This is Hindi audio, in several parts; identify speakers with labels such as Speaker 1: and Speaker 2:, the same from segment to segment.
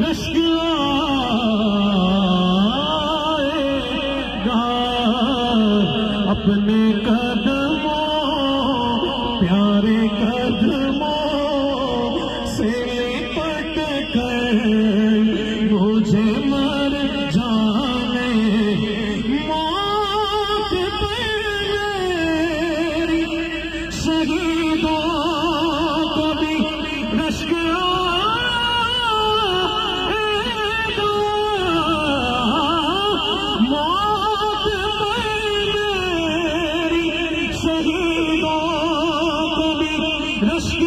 Speaker 1: रश्क आएगा अपने कदमों प्यारे कदमों से लिपट कर मुझे मर जाने मौत पर मेरी शहीदों को भी रश्क आएगा मौत पर मेरी शहीदों को भी रश्क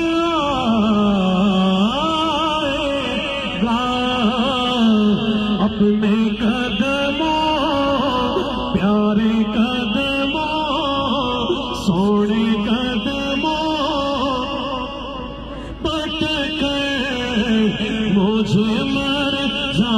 Speaker 1: आएगा अपने कदमों प्यारे कदमों सोने कदमों पट कर मुझे मर जा